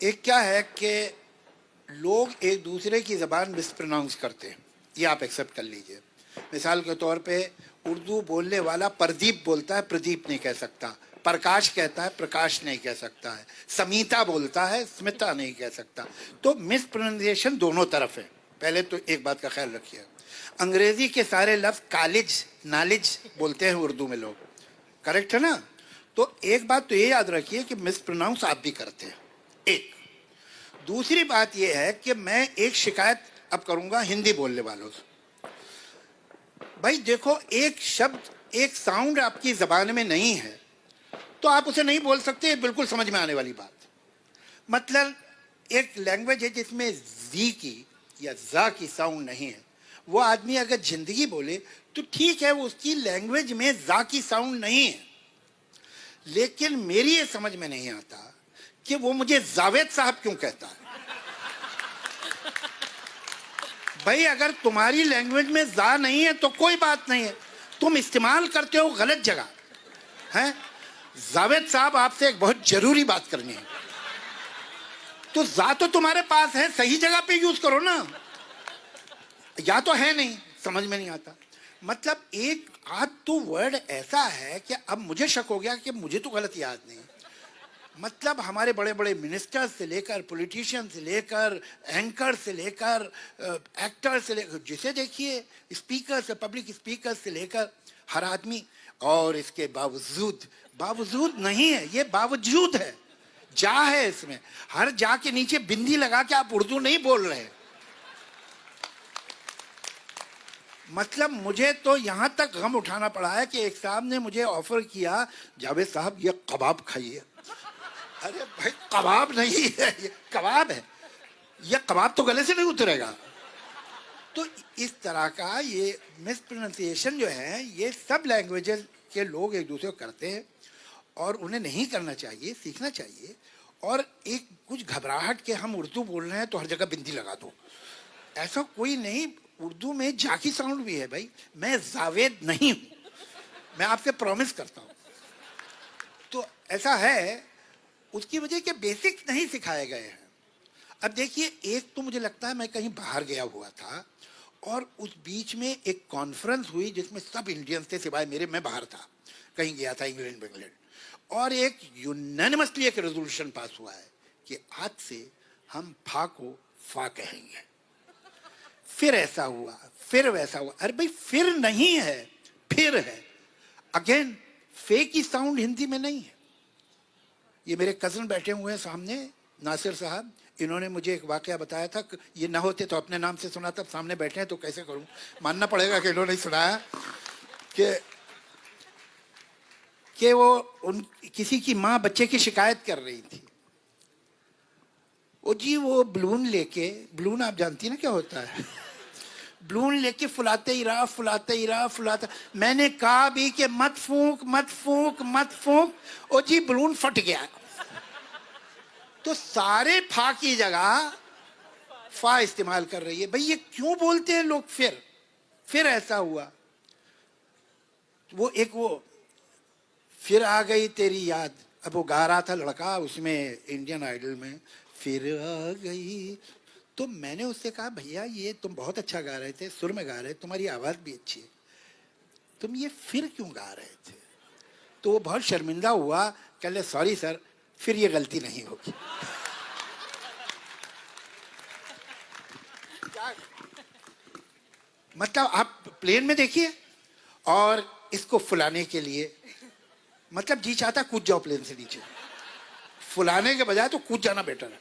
एक क्या है कि लोग एक दूसरे की ज़बान मिसप्रोनाउंस करते हैं, ये आप एक्सेप्ट कर लीजिए। मिसाल के तौर पे उर्दू बोलने वाला प्रदीप बोलता है, प्रदीप नहीं कह सकता। प्रकाश कहता है, प्रकाश नहीं कह सकता है। समीता बोलता है, स्मिता नहीं कह सकता। तो मिसप्रोनाउंसिएशन दोनों तरफ है। पहले तो एक बात का ख्याल रखिए, अंग्रेजी के सारे लफ्ज कॉलेज नॉलेज बोलते हैं उर्दू में लोग, करेक्ट है ना? तो एक बात तो ये याद रखिए कि मिसप्रोनाउंस आप भी करते हैं। एक दूसरी बात यह है कि मैं एक शिकायत अब करूंगा हिंदी बोलने वालों से। भाई देखो, एक शब्द एक साउंड आपकी जबान में नहीं है तो आप उसे नहीं बोल सकते, बिल्कुल समझ में आने वाली बात। मतलब एक लैंग्वेज है जिसमें जी की या जा की साउंड नहीं है, वो आदमी अगर जिंदगी बोले तो ठीक है, वो उसकी लैंग्वेज में जा की साउंड नहीं है। लेकिन मेरी ये समझ में नहीं आता कि वो मुझे जावेद साहब क्यों कहता है। भाई अगर तुम्हारी लैंग्वेज में जा नहीं है तो कोई बात नहीं है, तुम इस्तेमाल करते हो गलत जगह है। जावेद साहब, आपसे एक बहुत जरूरी बात करनी है। तो जा तो तुम्हारे पास है, सही जगह पे यूज करो ना, या तो है नहीं, समझ में नहीं आता। मतलब एक आध तो वर्ड ऐसा है कि अब मुझे शक हो गया कि मुझे तो गलत याद नहीं। मतलब हमारे बड़े बड़े मिनिस्टर्स से लेकर, पॉलिटिशियन से लेकर, एंकर से लेकर, एक्टर से लेकर, जिसे देखिए स्पीकर से, पब्लिक स्पीकर से लेकर हर आदमी। और इसके बावजूद, बावजूद नहीं है, ये बावजूद है, जा है इसमें। हर जा के नीचे बिंदी लगा के आप उर्दू नहीं बोल रहे। मतलब मुझे तो यहां तक गम उठाना पड़ा है कि एक साहब ने मुझे ऑफर किया, जावेद साहब ये कबाब खाइए। अरे भाई कबाब नहीं है, ये कबाब है, ये कबाब तो गले से नहीं उतरेगा। तो इस तरह का ये मिसप्रोनाउंसिएशन जो है, ये सब लैंग्वेजेस के लोग एक दूसरे को करते हैं और उन्हें नहीं करना चाहिए, सीखना चाहिए। और एक कुछ घबराहट के हम उर्दू बोल रहे हैं तो हर जगह बिंदी लगा दो, ऐसा कोई नहीं। उर्दू में जाकी साउंड भी है भाई। मैं जावेद नहीं हूं, मैं आपसे प्रॉमिस करता हूं। तो ऐसा है, उसकी वजह के बेसिक्स नहीं सिखाए गए हैं। अब देखिए, एक तो मुझे लगता है मैं कहीं बाहर गया हुआ था और उस बीच में एक कॉन्फ्रेंस हुई जिसमें सब इंडियंस थे सिवाय मेरे, मैं बाहर था, कहीं गया था इंग्लैंड इंग्लैंड। और एक यूनानिमसली एक रेजोल्यूशन पास हुआ है कि आज से हम फा को फा कहेंगे। फिर ऐसा हुआ, फिर वैसा हुआ। अरे भाई फिर नहीं है, फिर है। अगेन फे की साउंड हिंदी में नहीं है। ये मेरे कजन बैठे हुए हैं सामने, नासिर साहब, इन्होंने मुझे एक वाकया बताया था। ये ना होते तो अपने नाम से सुना था, सामने बैठे हैं तो कैसे करूं, मानना पड़ेगा कि इन्होंने सुनाया कि वो उन किसी की माँ बच्चे की शिकायत कर रही थी। वो जी वो बलून लेके, बलून आप जानती है ना क्या होता है, बलून लेके फुलाते ही रहा, फुलाते ही रहा, फुलाते। मैंने कहा भी कि मत फूंक मत फूंक मत फूंक, ओ जी बलून फट गया। तो सारे फा की जगह फा इस्तेमाल कर रही है। भाई ये क्यों बोलते हैं लोग? फिर ऐसा हुआ। वो फिर आ गई तेरी याद, अब वो गा रहा था लड़का उसमें इंडियन आइडल में, फिर आ गई। तो मैंने उससे कहा, भैया ये तुम बहुत अच्छा गा रहे थे, सुर में गा रहे, तुम्हारी आवाज भी अच्छी है, तुम ये फिर क्यों गा रहे थे? तो वो बहुत शर्मिंदा हुआ, कह ले सॉरी सर, फिर ये गलती नहीं होगी। मतलब आप प्लेन में देखिए, और इसको फुलाने के लिए मतलब जी चाहता कूद जाओ प्लेन से नीचे, फुलाने के बजाय तो कूद जाना बेटर है।